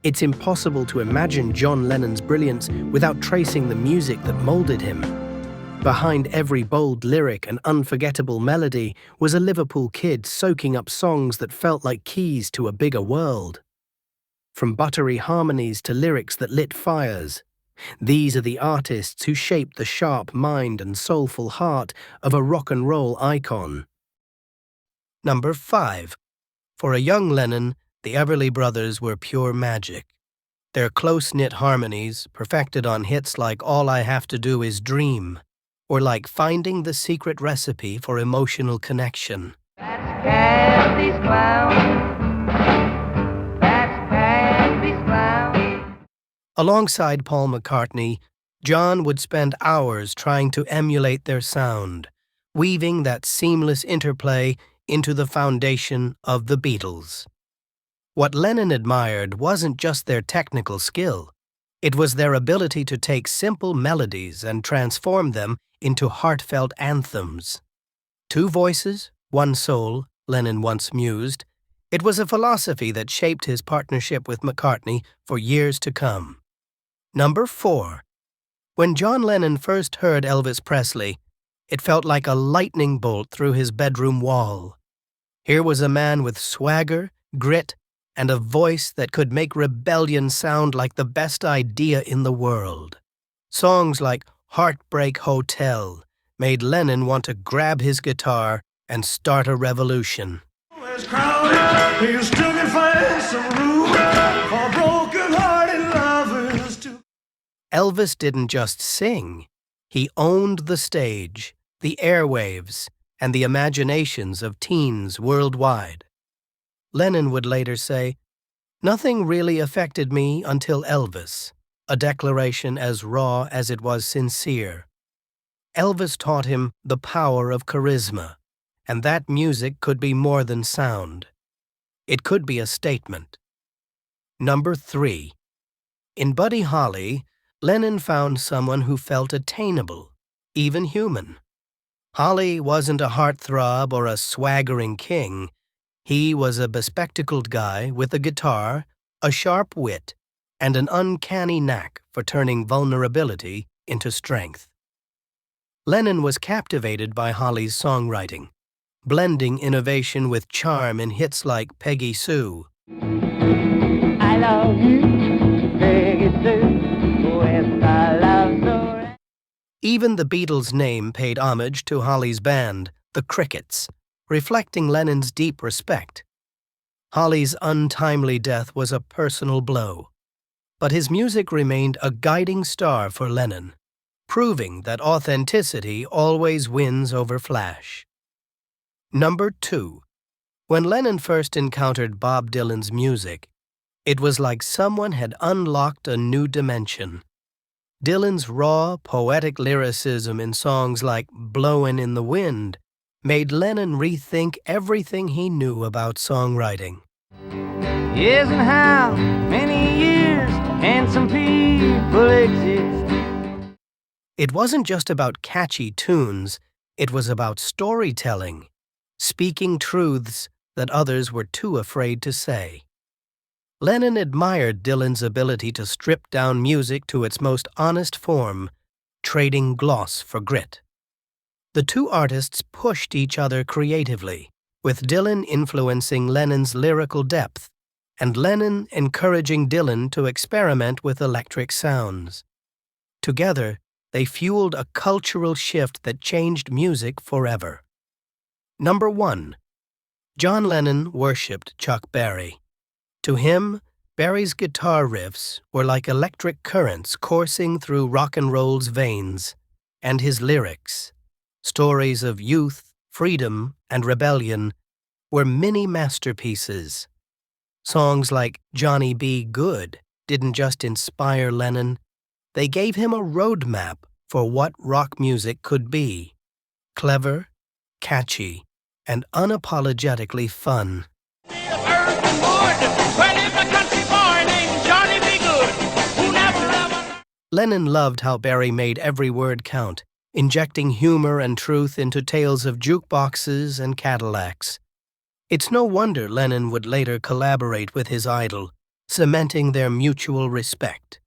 It's impossible to imagine John Lennon's brilliance without tracing the music that molded him. Behind every bold lyric and unforgettable melody was a Liverpool kid soaking up songs that felt like keys to a bigger world. From buttery harmonies to lyrics that lit fires, these are the artists who shaped the sharp mind and soulful heart of a rock and roll icon. Number 5. For a young Lennon, the Everly Brothers were pure magic. Their close-knit harmonies, perfected on hits like All I Have to Do Is Dream, were like finding the secret recipe for emotional connection. That's Candy's clown. That's Candy's clown. Alongside Paul McCartney, John would spend hours trying to emulate their sound, weaving that seamless interplay into the foundation of the Beatles. What Lennon admired wasn't just their technical skill. It was their ability to take simple melodies and transform them into heartfelt anthems. Two voices, one soul, Lennon once mused. It was a philosophy that shaped his partnership with McCartney for years to come. Number 4. When John Lennon first heard Elvis Presley, it felt like a lightning bolt through his bedroom wall. Here was a man with swagger, grit, and a voice that could make rebellion sound like the best idea in the world. Songs like Heartbreak Hotel made Lennon want to grab his guitar and start a revolution. Elvis didn't just sing. He owned the stage, the airwaves, and the imaginations of teens worldwide. Lennon would later say, "Nothing really affected me until Elvis," a declaration as raw as it was sincere. Elvis taught him the power of charisma, and that music could be more than sound. It could be a statement. Number 3. In Buddy Holly, Lennon found someone who felt attainable, even human. Holly wasn't a heartthrob or a swaggering king. He was a bespectacled guy with a guitar, a sharp wit, and an uncanny knack for turning vulnerability into strength. Lennon was captivated by Holly's songwriting, blending innovation with charm in hits like Peggy Sue. I love you, Peggy Sue, with my love so. Even the Beatles' name paid homage to Holly's band, the Crickets, reflecting Lennon's deep respect. Holly's untimely death was a personal blow, but his music remained a guiding star for Lennon, proving that authenticity always wins over flash. Number 2. When Lennon first encountered Bob Dylan's music, it was like someone had unlocked a new dimension. Dylan's raw, poetic lyricism in songs like Blowin' in the Wind made Lennon rethink everything he knew about songwriting. Yes, and how many years and some people exist. It wasn't just about catchy tunes, it was about storytelling, speaking truths that others were too afraid to say. Lennon admired Dylan's ability to strip down music to its most honest form, trading gloss for grit. The two artists pushed each other creatively, with Dylan influencing Lennon's lyrical depth, and Lennon encouraging Dylan to experiment with electric sounds. Together, they fueled a cultural shift that changed music forever. Number 1. John Lennon worshipped Chuck Berry. To him, Berry's guitar riffs were like electric currents coursing through rock and roll's veins, and his lyrics, stories of youth, freedom, and rebellion, were mini masterpieces. Songs like Johnny B. Good didn't just inspire Lennon, they gave him a roadmap for what rock music could be: clever, catchy, and unapologetically fun. Lennon loved how Berry made every word count, injecting humor and truth into tales of jukeboxes and Cadillacs. It's no wonder Lennon would later collaborate with his idol, cementing their mutual respect.